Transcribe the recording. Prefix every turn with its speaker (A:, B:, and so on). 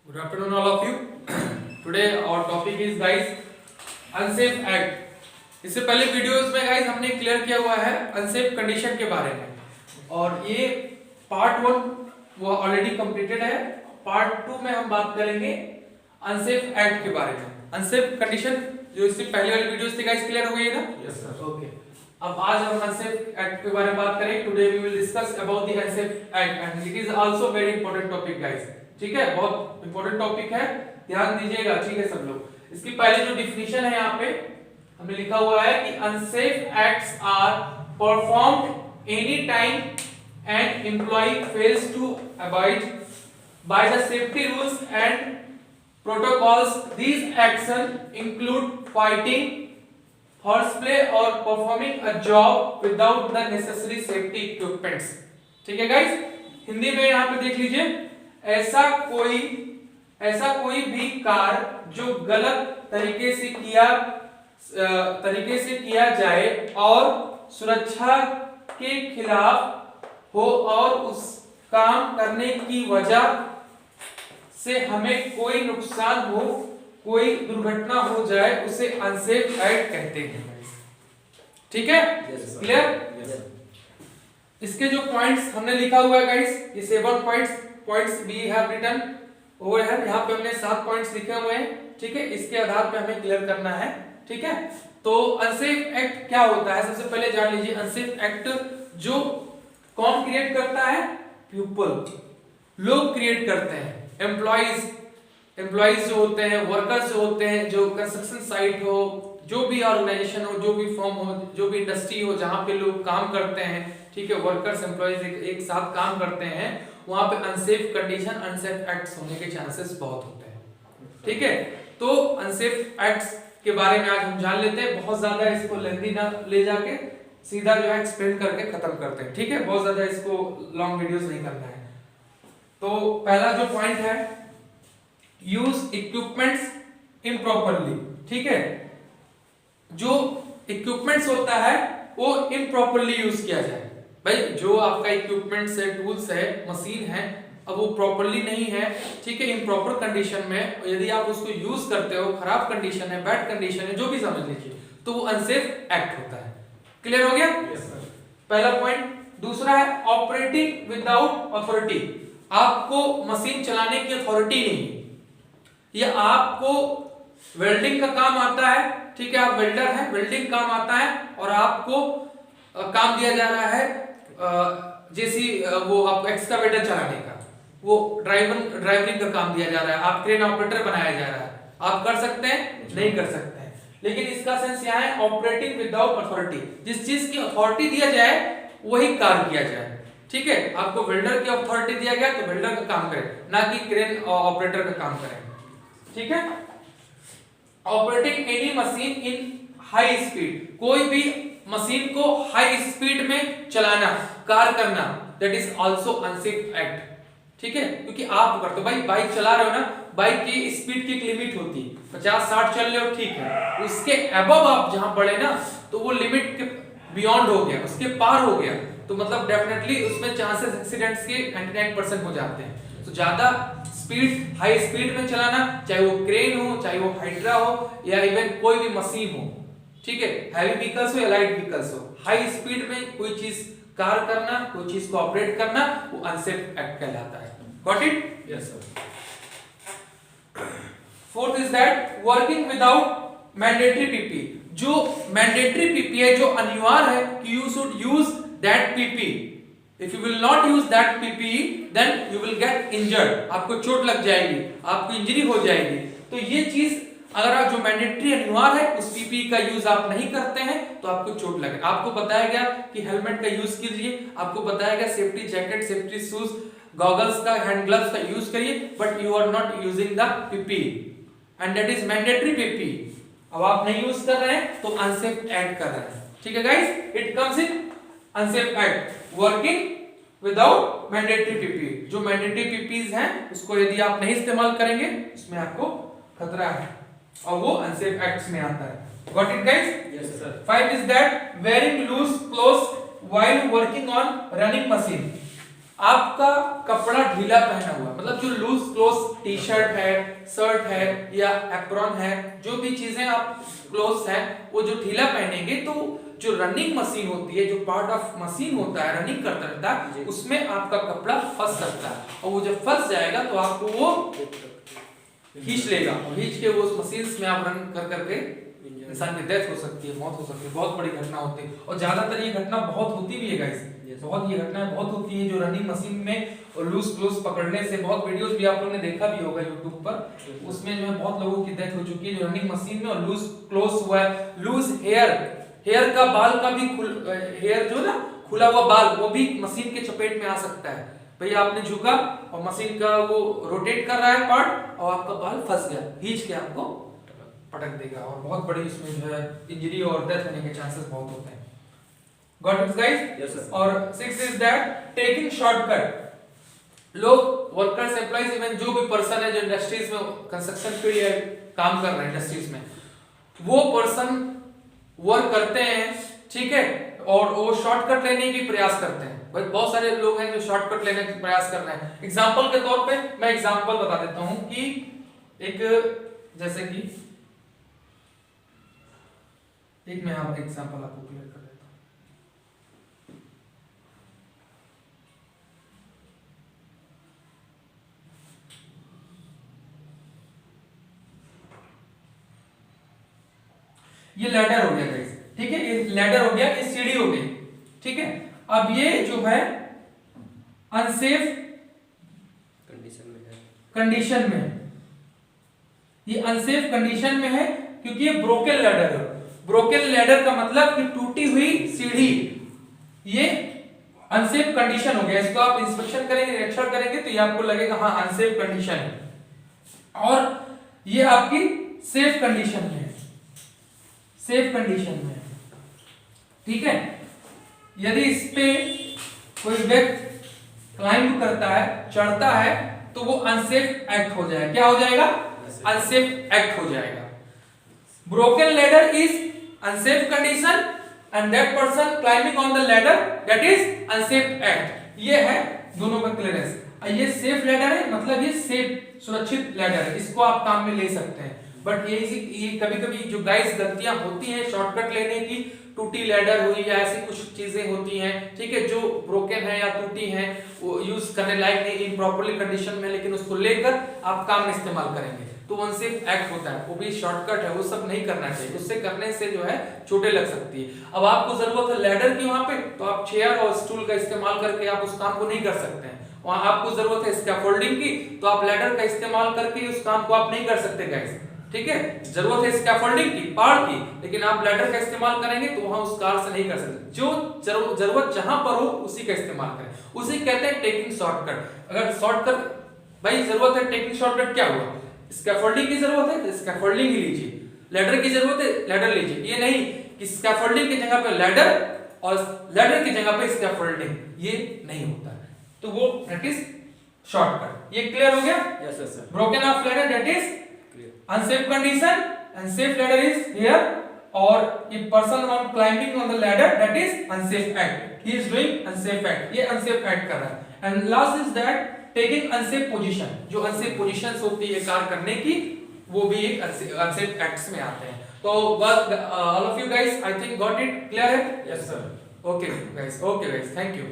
A: Good afternoon, all of you. Today our topic is guys unsafe act. इससे पहले videos में guys हमने clear किया हुआ है अनसेफ कंडीशन के बारे में, और ये पार्ट 1 वो ऑलरेडी कंप्लीटेड है। पार्ट 2 में हम बात करेंगे अनसेफ एक्ट के बारे में। अनसेफ कंडीशन जो इससे पहले वाली वीडियोस थी गाइस, क्लियर हो गई है ना?
B: Yes sir.
A: ओके, अब आज हम अनसेफ एक्ट के बारे में बात करेंगे। Today we will discuss about the unsafe act and it is also very important topic guys. ठीक है, बहुत इंपॉर्टेंट टॉपिक है, ध्यान दीजिएगा। ठीक है सब लोग। इसकी पहले जो डिफिनीशन है यहाँ पे हमने लिखा हुआ है कि unsafe acts are performed any time an employee fails to abide by the safety rules and protocols. These action include fighting horseplay or performing a job without the necessary safety equipments. ठीक है guys, Hindi में यहाँ पे देख लीजिए, ऐसा कोई भी कार्य जो गलत तरीके से किया जाए और सुरक्षा के खिलाफ हो और उस काम करने की वजह से हमें कोई नुकसान हो, कोई दुर्घटना हो जाए, उसे अनसेफ एक्ट कहते हैं। ठीक है, क्लियर? इसके जो पॉइंट्स हमने लिखा हुआ है गाइस, ये 7 points we have written over here. यहाँ पे हमने 7 पॉइंट्स लिखे हुए हैं। ठीक है, इसके आधार पे हमें क्लियर करना है। ठीक है, तो अनसेफ एक्ट क्या होता है सबसे पहले जान लीजिए। अनसेफ एक्ट जो कौन क्रिएट करता है? पीपल, लोग क्रिएट करते हैं। एम्प्लॉइज जो होते हैं, वर्कर्स जो होते हैं, जो कंस्ट्रक्शन साइट हो, जो भी ऑर्गेनाइजेशन हो, जो भी फर्म हो, जो भी इंडस्ट्री हो जहां पे लोग काम करते हैं, ठीक है, वर्कर्स एम्प्लॉइज एक साथ काम करते हैं, वहां पे अनसेफ कंडीशन, अनसेफ एक्ट्स होने के चांसेस बहुत होते हैं। ठीक है, तो अनसेफ एक्ट्स के बारे में आज हम जान लेते हैं। बहुत ज्यादा इसको लेंथी ना ले जाके सीधा जो है एक्सप्लेन करके खत्म करते हैं। ठीक है, बहुत ज्यादा इसको लॉन्ग वीडियोस नहीं करना है। तो पहला जो पॉइंट है, यूज इक्विपमेंट्स इम्प्रॉपरली। ठीक है, जो इक्विपमेंट्स होता है वो इम्प्रॉपरली यूज किया जाए। भाई जो आपका इक्विपमेंट्स है, टूल्स है, मशीन है, अब वो प्रॉपरली नहीं है, ठीक है, इम्प्रॉपर कंडीशन में यदि आप उसको यूज करते हो, खराब कंडीशन है, बैड कंडीशन है, जो भी समझ लीजिए, तो वो अनसेफ एक्ट होता है। क्लियर हो गया?
B: Yes sir.
A: पहला पॉइंट। दूसरा है ऑपरेटिंग विदाउट अथॉरिटी। आपको मशीन चलाने की अथॉरिटी नहीं, या आपको वेल्डिंग का काम आता है, ठीक है, आप वेल्डर हैं, वेल्डिंग काम आता है, और आपको काम दिया जा रहा है जैसी वो आपको एक्सकावेटर चलाने का, वो ड्राइवरिंग का काम दिया जा रहा है, आप क्रेन ऑपरेटर बनाया जा रहा है, आप कर सकते हैं? नहीं कर सकते हैं। लेकिन इसका सेंस यहाँ है ऑपरेटिंग विदाउट अथॉरिटी। जिस चीज की अथॉरिटी दिया जाए वही कार्य किया जाए। ठीक है, आपको वेल्डर की अथॉरिटी दिया गया तो वेल्डर का काम करें, ना कि क्रेन ऑपरेटर का काम करें। ठीक है, ऑपरेटिंग एनी मशीन इन हाई स्पीड। कोई भी मशीन को हाई स्पीड में चलाना, कार्य करना, that is also unsafe act. ठीक है, क्योंकि आप करते हो, भाई बाइक चला रहे हो ना, बाइक की स्पीड की एक लिमिट होती है, 50-60 चल रहे हो, ठीक है, उसके अबव आप जहां बढ़े ना, तो वो लिमिट के बियॉन्ड हो गया, उसके पार हो गया, तो मतलब डेफिनेटली उसमें चांसेस एक्सीडेंट्स के 99% हो जाते हैं। तो ज्यादा स्पीड, हाई स्पीड में चलाना, चाहे वो क्रेन हो, चाहे वो हाइड्रा हो, या इवन कोई भी मशीन हो, ठीक है, हैवी व्हीकल्स हो या लाइट व्हीकल्स हो, हाई स्पीड में कोई चीज कार्य करना, कोई चीज को ऑपरेट करना, वो अनसेफ एक्ट कहलाता है। Got it?
B: Yes sir.
A: Fourth is that working without mandatory PP. जो मैंडेटरी पीपी है, जो अनिवार्य है कि you should use that PP. If you will not use that PPE, then you will get injured. आपको चोट लग जाएगी, आपको इंजरी हो जाएगी। तो ये चीज अगर आप जो मैंडेटरी अनिवार्य है उस PPE का यूज आप नहीं करते हैं तो आपको चोट लगे। आपको बताया गया कि हेलमेट का यूज कीजिए, आपको बताया गया safety jacket, safety shoes, goggles का, हैंड ग्लव्स का यूज करिए, but you are not using the PPE and that is mandatory PPE। अब आप नहीं यूज कर रहे हैं तो अनसेफ एक्ट कर रहे हैं। ठीक है guys, it comes in unsafe act working without mandatory PP. जो मैंडेटरी पीपीज हैं उसको यदि आप नहीं इस्तेमाल करेंगे उसमें आपको खतरा है, और वो अनसेफ एक्ट्स में आता है। Got it guys?
B: Yes sir.
A: 5 is that wearing loose clothes while working on running machine. आपका कपड़ा ढीला पहना हुआ, मतलब जो लूज क्लोथ टी शर्ट है, शर्ट है या एप्रॉन है, जो भी चीजें आप क्लोथ्स है वो जो ढीला पहनेंगे तो जो रनिंग मशीन होती है, जो पार्ट ऑफ मशीन होता है रनिंग करता रहता है, उसमें आपका कपड़ा फंस सकता है और वो जब फंस जाएगा तो आपको वो खींच लेगा और खींच के वो उस मशीन में आप रन कर करके इंसान की डेथ हो सकती है, मौत हो सकती है, बहुत बड़ी घटना होती है। और ज्यादातर ये घटना बहुत होती भी है गाइस, बहुत ये घटनाएं बहुत होती है जो रनिंग मशीन में और लूज क्लोथ पकड़ने से, बहुत वीडियोस भी आप लोगों ने देखा भी होगा YouTube पर, उसमें जो है बहुत लोगों की डेथ हो चुकी है जो रनिंग मशीन में और लूज क्लोथ हुआ है। लूज हेयर का बाल का भी हेयर जो ना खुला हुआ बाल वो भी मशीन के चपेट में आ सकता है। भैया आपने झुका और मशीन का वो रोटेट कर रहा है पार्ट और आपका बाल फंस गया, खींच के आपको पटक देगा और बहुत बड़ी इसमें जो है इंजरी और डेथ होने के चांसेस बहुत होते हैं। Got it guys?
B: Yes sir.
A: और 6 इज दैट टेकिंग शॉर्टकट। लोग वर्कर्स एम्प्लॉइज इवन जो भी पर्सन है जो इंडस्ट्रीज में कंस्ट्रक्शन फील्ड या काम कर रहे हैं इंडस्ट्रीज में, वो पर्सन वर्क करते हैं, ठीक है, और वो शॉर्टकट लेने की प्रयास करते हैं। बहुत सारे लोग हैं जो शॉर्टकट लेने का प्रयास कर रहे हैं। एग्जांपल के तौर पे मैं एग्जांपल बता देता हूं कि एक जैसे कि एक मैं आप एग्जांपल आपको क्लियर कर देता हूं। ये लैडर हो गया गाइस, ठीक है, ये लैडर हो गया, ये सीढ़ी हो गई, ठीक है। अब ये जो है अनसेफ कंडीशन में है, ये अनसेफ कंडीशन में है क्योंकि ये ब्रोकन लैडर है। ब्रोकन लैडर का मतलब कि टूटी हुई सीढ़ी, ये अनसेफ कंडीशन हो गया। इसको आप इंस्पेक्शन करेंगे, निरीक्षण करेंगे तो ये आपको लगेगा हाँ अनसेफ कंडीशन है। और ये आपकी सेफ कंडीशन में है, सेफ कंडीशन में है, ठीक है। यदि इस पे कोई व्यक्ति क्लाइंब करता है, चढ़ता है, तो वो अनसेफ एक्ट हो जाएगा। क्या हो जाएगा? अनसेफ एक्ट हो जाएगा। Broken ladder is unsafe condition and that person climbing on the ladder that is unsafe act. ये है दोनों का क्लियरेंस। ये सेफ लैडर है, मतलब ये सेफ सुरक्षित लैडर है, इसको आप काम में ले सकते हैं। बट ये कभी-कभी जो गाइस गलतियां होती हैं शॉर्टकट लेने की, टूटी लैडर हुई या ऐसी कुछ चीजें होती हैं, ठीक है, जो ब्रोकन है या टूटी हैं, वो यूज करने लायक नहीं, इम्प्रॉपरली कंडीशन में, लेकिन उसको लेकर आप काम में इस्तेमाल करेंगे तो अनसेफ एक्ट होता है। वो भी शॉर्टकट है, वो सब नहीं करना चाहिए, उससे करने से जो है चोटें लग सकती है। अब आपको जरूरत है लैडर की वहां पे, तो आप चेयर और स्टूल का इस्तेमाल करके आप उस काम को नहीं कर सकते हैं। वहां आपको जरूरत है स्कैफोल्डिंग की, तो आप लैडर का इस्तेमाल करके उस काम को आप नहीं कर सकते गाइस, ठीक है। जरूरत है स्कैफोल्डिंग की, पाड़ की, लेकिन आप लैडर का इस्तेमाल करेंगे तो वहां उस कार से नहीं कर सकते। जो जरूरत जहां पर हो उसी का इस्तेमाल करें, उसी कहते हैं टेकिंग शॉर्टकट। अगर शॉर्टकट भाई जरूरत है, टेकिंग शॉर्टकट क्या हुआ? स्कैफोल्डिंग की जरूरत है तो स्कैफोल्डिंग ही लीजिए, लैडर की जरूरत है लैडर लीजिए। ये नहीं कि स्कैफोल्डिंग की जगह पे लैडर और लैडर की जगह पे स्कैफोल्डिंग, ये नहीं होता है, तो वो दैट इज शॉर्टकट। ये क्लियर हो गया?
B: Yes sir.
A: Broken of ladder that is unsafe condition and safe ladder is here, or a person on climbing on the ladder that is unsafe act, he is doing unsafe act, ये unsafe act कर रहा है। and last is that taking unsafe position, जो unsafe positions होती है कार्य करने की, वो भी एक unsafe acts में आते हैं। तो all of you guys I think got it clear है?
B: Yes sir.
A: okay guys, thank you।